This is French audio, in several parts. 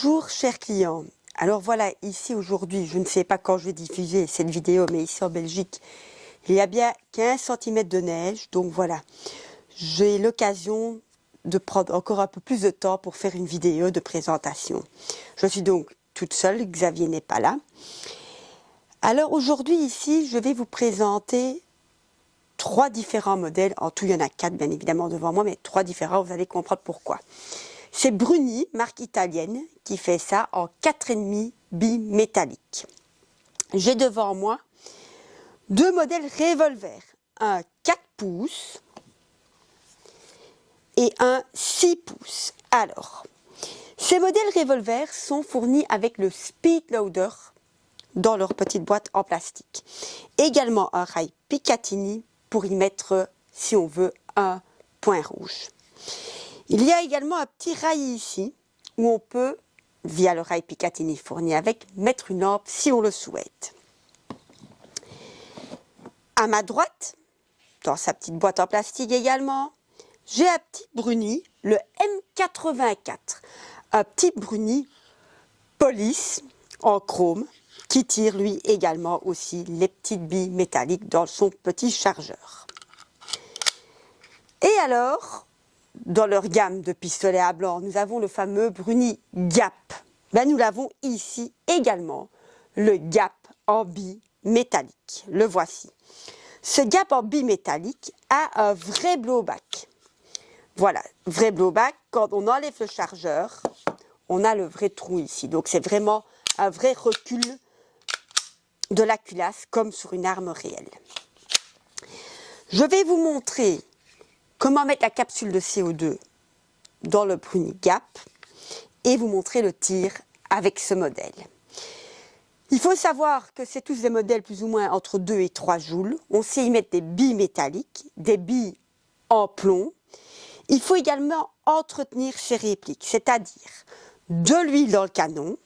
Bonjour chers clients, alors voilà, ici aujourd'hui, je ne sais pas quand je vais diffuser cette vidéo, mais ici en Belgique, il y a bien 15 cm de neige, donc voilà, j'ai l'occasion de prendre encore un peu plus de temps pour faire une vidéo de présentation. Je suis donc toute seule, Xavier n'est pas là. Alors aujourd'hui ici, je vais vous présenter 3 différents modèles, en tout il y en a 4 bien évidemment devant moi, mais 3 différents, vous allez comprendre pourquoi. C'est Bruni, marque italienne, qui fait ça en 4,5 bimétallique. J'ai devant moi 2 modèles revolver, un 4 pouces et un 6 pouces. Alors, ces modèles revolver sont fournis avec le speed loader dans leur petite boîte en plastique. Également un rail Picatinny pour y mettre, si on veut, un point rouge. Il y a également un petit rail ici où on peut, via le rail Picatinny fourni avec, mettre une lampe si on le souhaite. À ma droite, dans sa petite boîte en plastique également, j'ai un petit Bruni, le M84. Un petit Bruni police en chrome qui tire lui également aussi les petites billes métalliques dans son petit chargeur. Et alors, dans leur gamme de pistolets à blanc, nous avons le fameux Bruni Gap. Ben, nous l'avons ici également, le Gap en billes métalliques. Le voici. Ce Gap en billes métalliques a un vrai blowback. Voilà, vrai blowback, quand on enlève le chargeur, on a le vrai trou ici. Donc c'est vraiment un vrai recul de la culasse comme sur une arme réelle. Je vais vous montrer comment mettre la capsule de CO2 dans le Bruni Gap et vous montrer le tir avec ce modèle. Il faut savoir que c'est tous des modèles plus ou moins entre 2 et 3 joules. On sait y mettre des billes métalliques, des billes en plomb. Il faut également entretenir ces répliques, c'est-à-dire de l'huile dans le canon,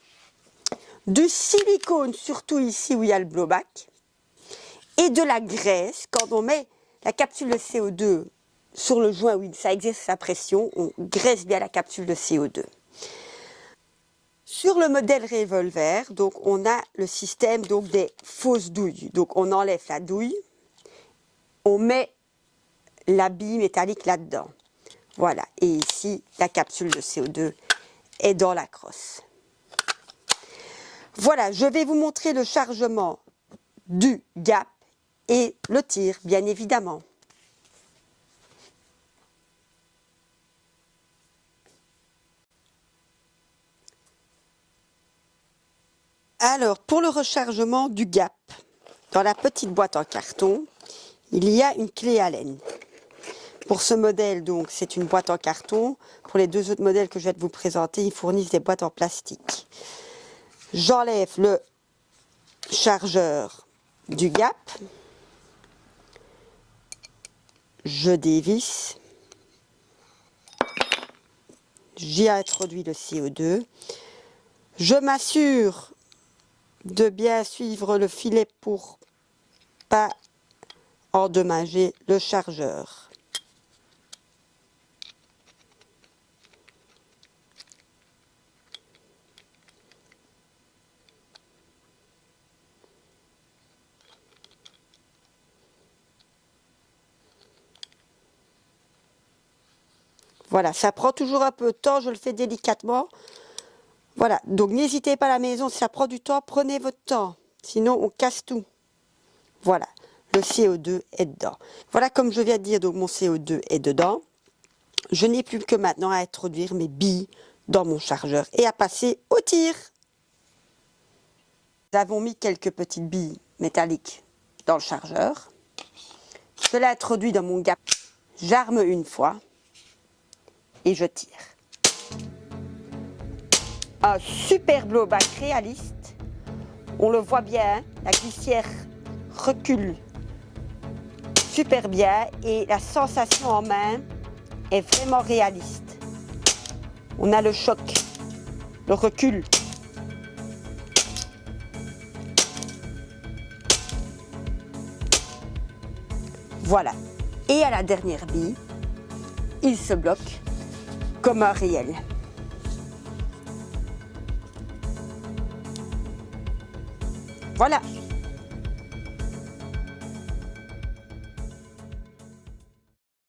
du silicone, surtout ici où il y a le blowback, et de la graisse. Quand on met la capsule de CO2 sur le joint où ça exerce sa pression, on graisse bien la capsule de CO2. Sur le modèle revolver, donc on a le système donc des fausses douilles. Donc on enlève la douille, on met la bille métallique là-dedans. Voilà, et ici la capsule de CO2 est dans la crosse. Voilà, je vais vous montrer le chargement du Gap et le tir, bien évidemment. Alors, pour le rechargement du Gap, dans la petite boîte en carton, il y a une clé Allen. Pour ce modèle, donc, c'est une boîte en carton. Pour les 2 autres modèles que je vais vous présenter, ils fournissent des boîtes en plastique. J'enlève le chargeur du Gap. Je dévisse. J'y introduis le CO2. Je m'assure de bien suivre le filet pour pas endommager le chargeur. Voilà, ça prend toujours un peu de temps, je le fais délicatement. Voilà, donc n'hésitez pas à la maison, si ça prend du temps, prenez votre temps. Sinon, on casse tout. Voilà, le CO2 est dedans. Voilà, comme je viens de dire, donc mon CO2 est dedans. Je n'ai plus que maintenant à introduire mes billes dans mon chargeur et à passer au tir. Nous avons mis quelques petites billes métalliques dans le chargeur. Je l'introduis dans mon Gap. J'arme une fois et je tire. Un super blowback réaliste. On le voit bien, hein, la glissière recule super bien et la sensation en main est vraiment réaliste. On a le choc, le recul. Voilà. Et à la dernière bille, il se bloque comme un réel. Voilà.